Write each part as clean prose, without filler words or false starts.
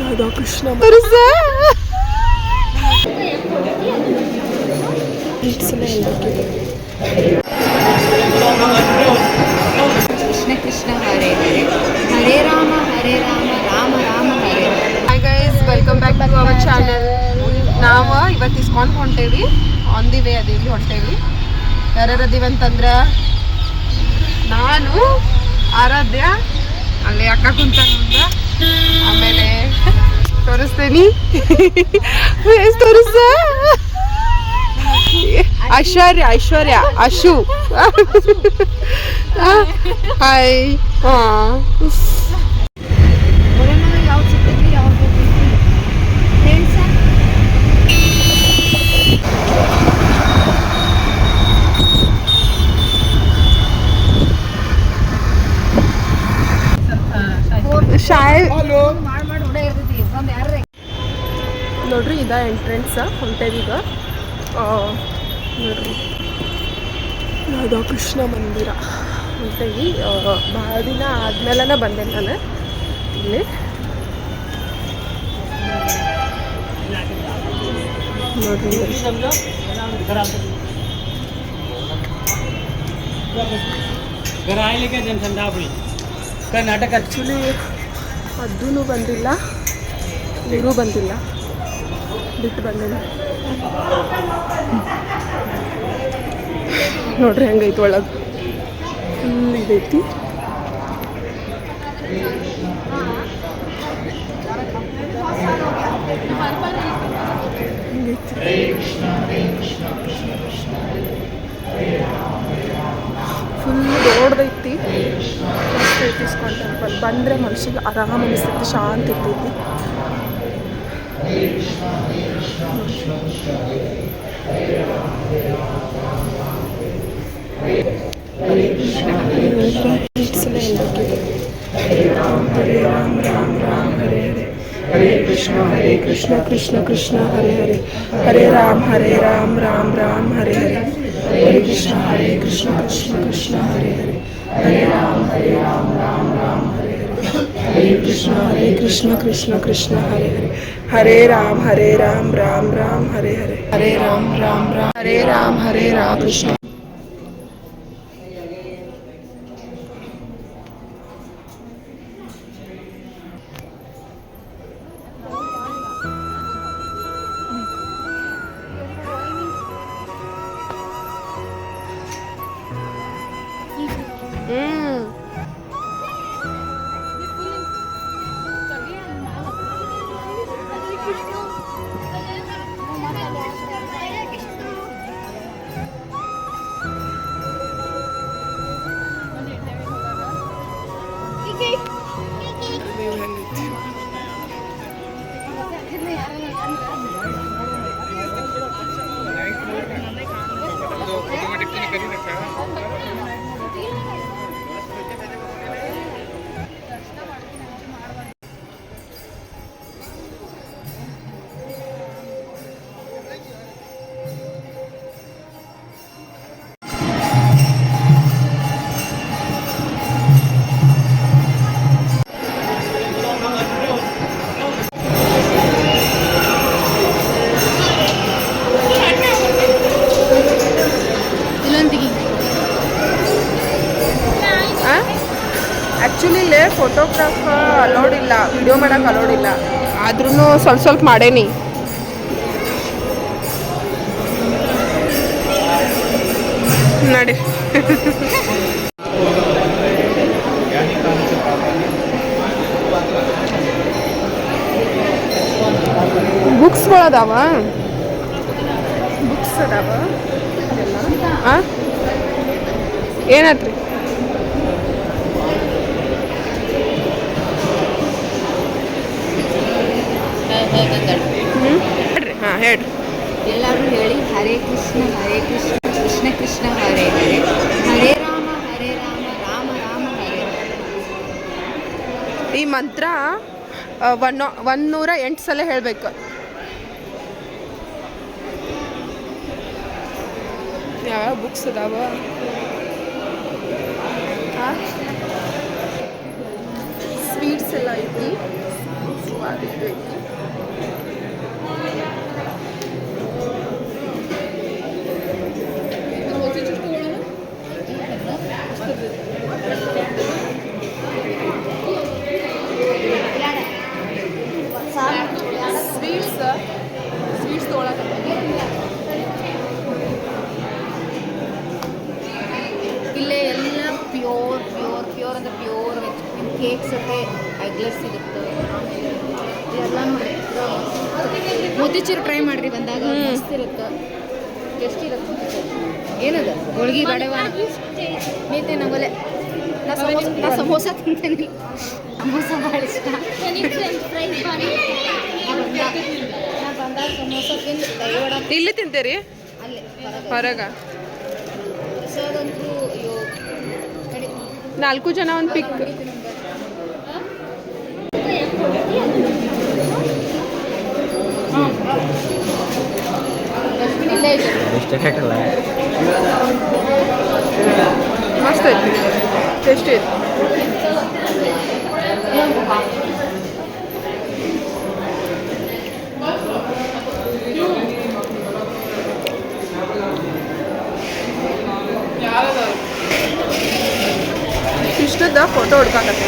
Radhakrishna Krishna Krishna Hare Hare Hare Rama Rama Rama Hare Hare. Hi guys, welcome back to our channel. ನಾವು ಇವತ್ತು ಇಸ್ಕೊಂಡು ಹೊಂಟೇವಿ, ಆನ್ ದಿ ವೇ ಅದೇವಿ ಹೊಂಟೇವಿ. ಯಾರ್ಯಾರು ಅದೀವಿ ಅಂತಂದ್ರೆ ನಾನು, ಆರಾಧ್ಯ, ಅಲ್ಲಿ ಅಕ್ಕ ಕುಂತ ಮುಂದೆ, ಆಮೇಲೆ ತೋರಿಸ್ತೇನಿ ತೋರಿಸ ಐಶ್ವರ್ಯ ಅಶು. ಹಾಯ್. ಹಾಂ, ಯಾವ್ದು ಸಿಗ್ತೈತಿ ಯಾವ್ದು ಹೇಳಿ ಸರ್. ಶಾಯ್ ಮಾಡಿ ಹೊಡೆ ಇರ್ತೈತಿ ಬಂದು ಯಾರೇ ನೋಡ್ರಿ, ಇದ ಎಂಟ್ರೆನ್ಸ್ ಹೊಂಟೇವೀಗ. ನೋಡ್ರಿ, ರಾಧಾಕೃಷ್ಣ ಮಂದಿರ ಹೊಂಟೇವಿ. ಭಾಳ ದಿನ ಆದ್ಮೇಲೆ ಬಂದೆ ನಾನು ಇಲ್ಲಿ. ನೋಡ್ರಿ, ಕರ್ನಾಟಕ ಆ್ಯಕ್ಚುಲಿ ಅದೂ ಬಂದಿಲ್ಲ, ಇವರು ಬಂದಿಲ್ಲ, ಬಿಟ್ಟು ಬಂದಿಲ್ಲ. ನೋಡ್ರಿ ಹೆಂಗೈತಿ ಒಳಗೆ, ಫುಲ್ ಇದೈತಿ. ಫುಲ್ ದೊಡ್ಡದೈತಿ. ಮಸ್ತ್ ಐತಿ ಇಸ್ಕಾನ್ ಟೆಂಪಲ್. ಬಂದರೆ ಮನುಷ್ಯಗೆ ಆರಾಮ ಅನಿಸ್ತೈತಿ, ಶಾಂತಿ ಇರ್ತೈತಿ. ಹರೇ ಕೃಷ್ಣ ಕೃಷ್ಣ ಕೃಷ್ಣ ಹರೇ ಹರೇ ಹರೇ ರಾಮ ರಾಮ ರಾಮ ಹರೇ ಹರೇ. ಹರೇ ಕೃಷ್ಣ ಕೃಷ್ಣ ಕೃಷ್ಣ ಹರೇ ಹರೇ ಹರೇ ರಾಮ ರಾಮ ರಾಮ ಹರೇ ಹರೇ. ಹರೇ ಕೃಷ್ಣ ಕೃಷ್ಣ ಕೃಷ್ಣ ಹರೇ ಹರೇ ಹರೇ ರಾಮ ರಾಮ ರಾಮ ಹರೇ ಹರೇ. ಹರೇ ರಾಮ ಹರೇ ರಾಮ ಕೃಷ್ಣ. ಆ್ಯಕ್ಚುಲಿ ಇಲ್ಲೇ ಫೋಟೋಗ್ರಾಫ್ ಅಲೌಡ್ ಇಲ್ಲ, ವಿಡಿಯೋ ಮಾಡೋಕೆ ಅಲೌಡ್ ಇಲ್ಲ. ಆದ್ರೂ ಸ್ವಲ್ಪ ಮಾಡೇನಿ. ನೋಡಿ ಬುಕ್ಸ್ಗಳು ಅದಾವ, ಬುಕ್ಸ್ ಅದಾವ. ಹಾಂ, ಏನಾತ್ರಿ? ಹಾಂ, ಹೇಳ್ರಿ. ಎಲ್ಲರೂ ಹೇಳಿ ಹರೇ ಕೃಷ್ಣ ಕೃಷ್ಣ ಕೃಷ್ಣ ಹರೇ ಹರೇ ಹರೇ ರಾಮ ರಾಮ ರಾಮ ಹರೇ ಹರೇ. ಈ ಮಂತ್ರ 108 ಸಲ ಹೇಳಬೇಕು. ಯಾವ್ಯಾವ ಬುಕ್ಸ್ ಅದಾವ? ಸ್ವೀಟ್ಸ್ ಎಲ್ಲ ಐತಿ. ಸ್ವೀಟ್ಸ್ ತೊಗೊಳಕ್ಕೆ ಇಲ್ಲೇ ಎಲ್ಲ ಪ್ಯೂರ್ ಅಂದರೆ ಪ್ಯೂರ್ ವೆಜ್ ಕೇಕ್ಸ್ ಮತ್ತು ಎಗ್ಲೆಸ್ ಸಿಗುತ್ತೆ. ಎಲ್ಲ ನೋಡಿ ಮೋತಿಚೂರು ಟ್ರೈ ಮಾಡಿರಿ ಬಂದಾಗ ಮಸ್ತ್ ಇರುತ್ತೆ. ಎಷ್ಟಿರುತ್ತೆ ಏನದು ಹೋಳ್ಗೆ ಬಡವ ನೀತಿ ನಮ್ಮಲ್ಲೇ ನಾ ಸಮೋಸ ತಿಂತೇನೆ. ಸಮೋಸ ಭಾಳ ಇಷ್ಟ. ನಾ ಬಂದಾಗ ಸಮೋಸ ತಿಂದು ದೈವಡ ಇಲ್ಲಿ ತಿಂತೀರಿ ಅಲ್ಲೇ ಹೊರಗೆ ಪ್ರಸಾದಂತೂ ಅಯ್ಯೋ 4 ಜನ ಒಂದು ಪಿಕ್. ಮಸ್ತ್ ಐತಿ, ಟೇಸ್ಟಿ ಐತಿ. ಕೃಷ್ಣದ ಫೋಟೋ ಹುಡ್ಕಾಕತ್ತೆ.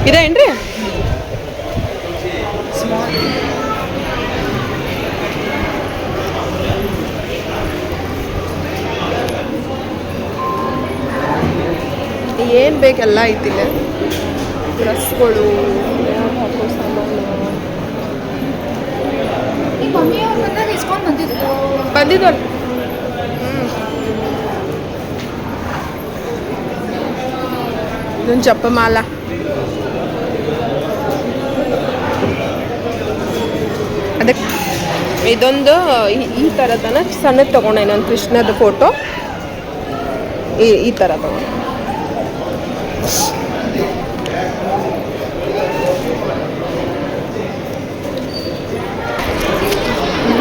ಇದೇನ್ರಿ ಏನು ಬೇಕೆಲ್ಲ ಐತಿಲ್ಲ. ಡ್ರೆಸ್ಗಳು, ಹಾಕೋ ಸಾಮಾನು ಬಂದಿದ್ವಲ್ಲ. ಇದೊಂದು ಜಪಮಾಲ. ಅದಕ್ಕೆ ಇದೊಂದು ಈ ಥರದನ ಸಣ್ಣದು ತೊಗೊಂಡೆ ನಾನು. ಕೃಷ್ಣದ ಫೋಟೋ ಈ ಥರ ತೊಗೊಂಡೆ.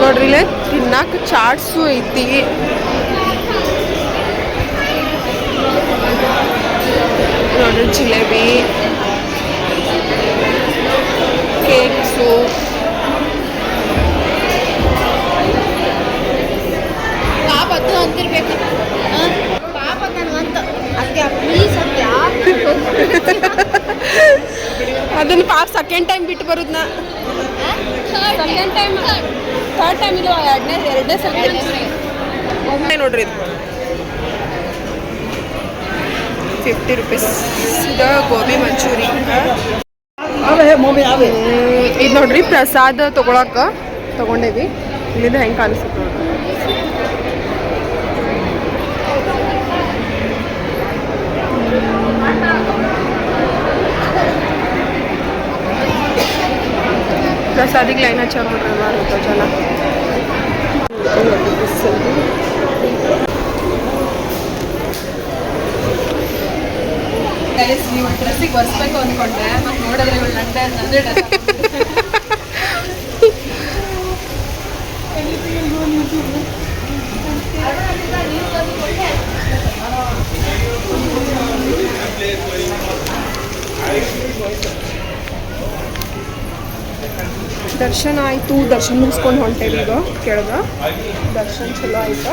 ನೋಡ್ರಿ ಇಲ್ಲೇ ತಿನ್ನಾಕ ಚಾಟ್ಸು ಐತಿ. ನೋಡ್ರಿ ಜಿಲೇಬಿ, ಕೇಕ್ಸು, ಪಾಪ ಅದು ಅಂತಿರ್ಬೇಕು. ಪಾಪ ನನಗಂತ ಅದಕ್ಕೆ ಪ್ಲೀಸ್ ಅಂತ ಅದನ್ನು ಪಾಪ ಸೆಕೆಂಡ್ ಟೈಮ್ ಬಿಟ್ಟು ಬರೋದು ನಾ. ಸೆಕೆಂಡ್ ಟೈಮ್, ಥರ್ಡ್ ಟೈಮ್ ಇದು ಎರಡನೇ ಸಲ ಒಮ್ಮೆ ನೋಡ್ರಿ. ಇದು 50 ರೂಪೀಸ್. ಇದು ಗೋಬಿ ಮಂಚೂರಿ. ಇದು ನೋಡ್ರಿ ಪ್ರಸಾದ ತೊಗೊಂಡೇವಿ. ಇಲ್ಲಿಂದ ಹೆಂಗೆ ಕಾಣಿಸುತ್ತೆ ನೋಡ್ರಿ. ಪ್ರಸಾದಿಗೆ ಲೈನ್ ಹಚ್ಚಾರ ನೋಡ್ರಿ ಮಾಡ್ಬೇಕು ಜನ. ನೀವು ಡ್ರೆಸ್ಸಿಗೆ ಒರೆಸ್ಬೇಕು ಅಂದ್ಕೊಂಡೆ, ಮತ್ತೆ ನೋಡಿದ್ರೆ ಇವಳು ಲಂಡನ್ ಅಂದರೆ ದರ್ಶನ ಆಯಿತು. ದರ್ಶನ ಮುಗಿಸ್ಕೊಂಡು ಹೊಂಟೇವಿ. ಈಗ ಕೆಳಗೆ ದರ್ಶನ ಚಲೋ ಆಯ್ತು.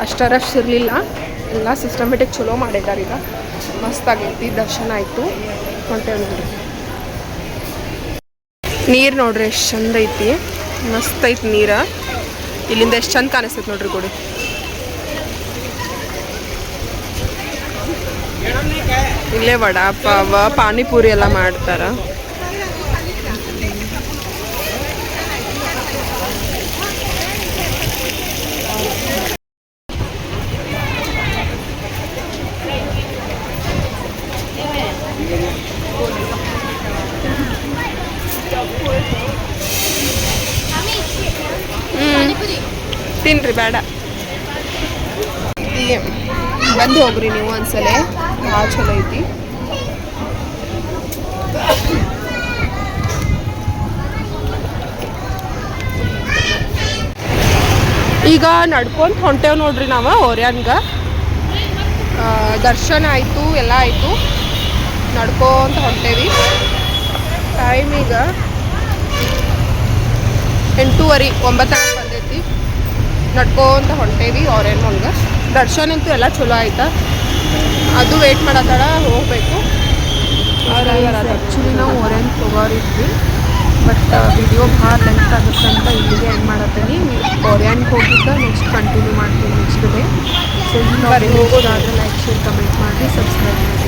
ಅಷ್ಟ ರಶ್ ಇರಲಿಲ್ಲ. ಎಲ್ಲ ಸಿಸ್ಟಮೆಟಿಕ್ ಚಲೋ ಮಾಡಿದ್ದಾರೆ. ಈಗ ಮಸ್ತಾಗೈತಿ. ದರ್ಶನ ಆಯಿತು, ಹೊಂಟೇವಿ ನೋಡ್ರಿ. ನೀರು ನೋಡ್ರಿ ಎಷ್ಟು ಚಂದ ಐತಿ. ಮಸ್ತ್ ಐತಿ ನೀರು. ಇಲ್ಲಿಂದ ಎಷ್ಟು ಚಂದ ಕಾಣಿಸ್ತೈತೆ ನೋಡ್ರಿ ಗುಡಿ. ಇಲ್ಲೇ ವಡಾ ಪಾವ, ಪಾನಿಪುರಿ ಎಲ್ಲ ಮಾಡ್ತಾರ. ತಿನ್ರಿ ಬೇಡ. ಬಂದು ಹೋಗ್ರಿ ನೀವು ಒಂದ್ಸಲ. ಭಾಳ ಚಲೋ ಐತಿ. ಈಗ ನಡ್ಕೊಂತ ಹೊಂಟೇವ್ ನೋಡ್ರಿ ನಾವು ಓರ್ಯಾನ್ಗೆ. ದರ್ಶನ ಆಯಿತು, ಎಲ್ಲ ಆಯಿತು, ನಡ್ಕೊಂತ ಹೊಂಟೇವಿ. ಟೈಮ್ ಈಗ 8:30 9 ಬಂದೈತಿ. ನಡ್ಕೊಂತ ಹೊಂಟೇವಿ ಓರ್ಯಾನ್ ಒಳಗೆ. ದರ್ಶನ ಅಂತೂ ಎಲ್ಲ ಚಲೋ ಆಯ್ತಾ. ಅದು ವೇಟ್ ಮಾಡತ್ತಾಳ, ಹೋಗಬೇಕು. ಆ್ಯಕ್ಚುಲಿ ನಾವು ಓರ್ಯಾನ್ ಹೋಗೋರಿದ್ವಿ, ಬಟ್ ವಿಡಿಯೋ ಭಾಳ ಲೆಂತ್ ಆಗುತ್ತೆ ಅಂತ ಇಲ್ಲಿಗೆ ಎಂಡ್ ಮಾಡತ್ತೀನಿ. ಓರ್ಯಾನ್ಗೆ ಹೋಗಿದ್ದ ನೆಕ್ಸ್ಟ್ ಕಂಟಿನ್ಯೂ ಮಾಡ್ತೀನಿ ನೆಕ್ಸ್ಟ್ ಡೇ. ಸೊ ಈ ಹೋಗೋದಾದ್ರೆ ಲೈಕ್ ಶೇರ್ ಕಮೆಂಟ್ ಮಾಡಿ ಸಬ್ಸ್ಕ್ರೈಬ್ ಮಾಡಿ.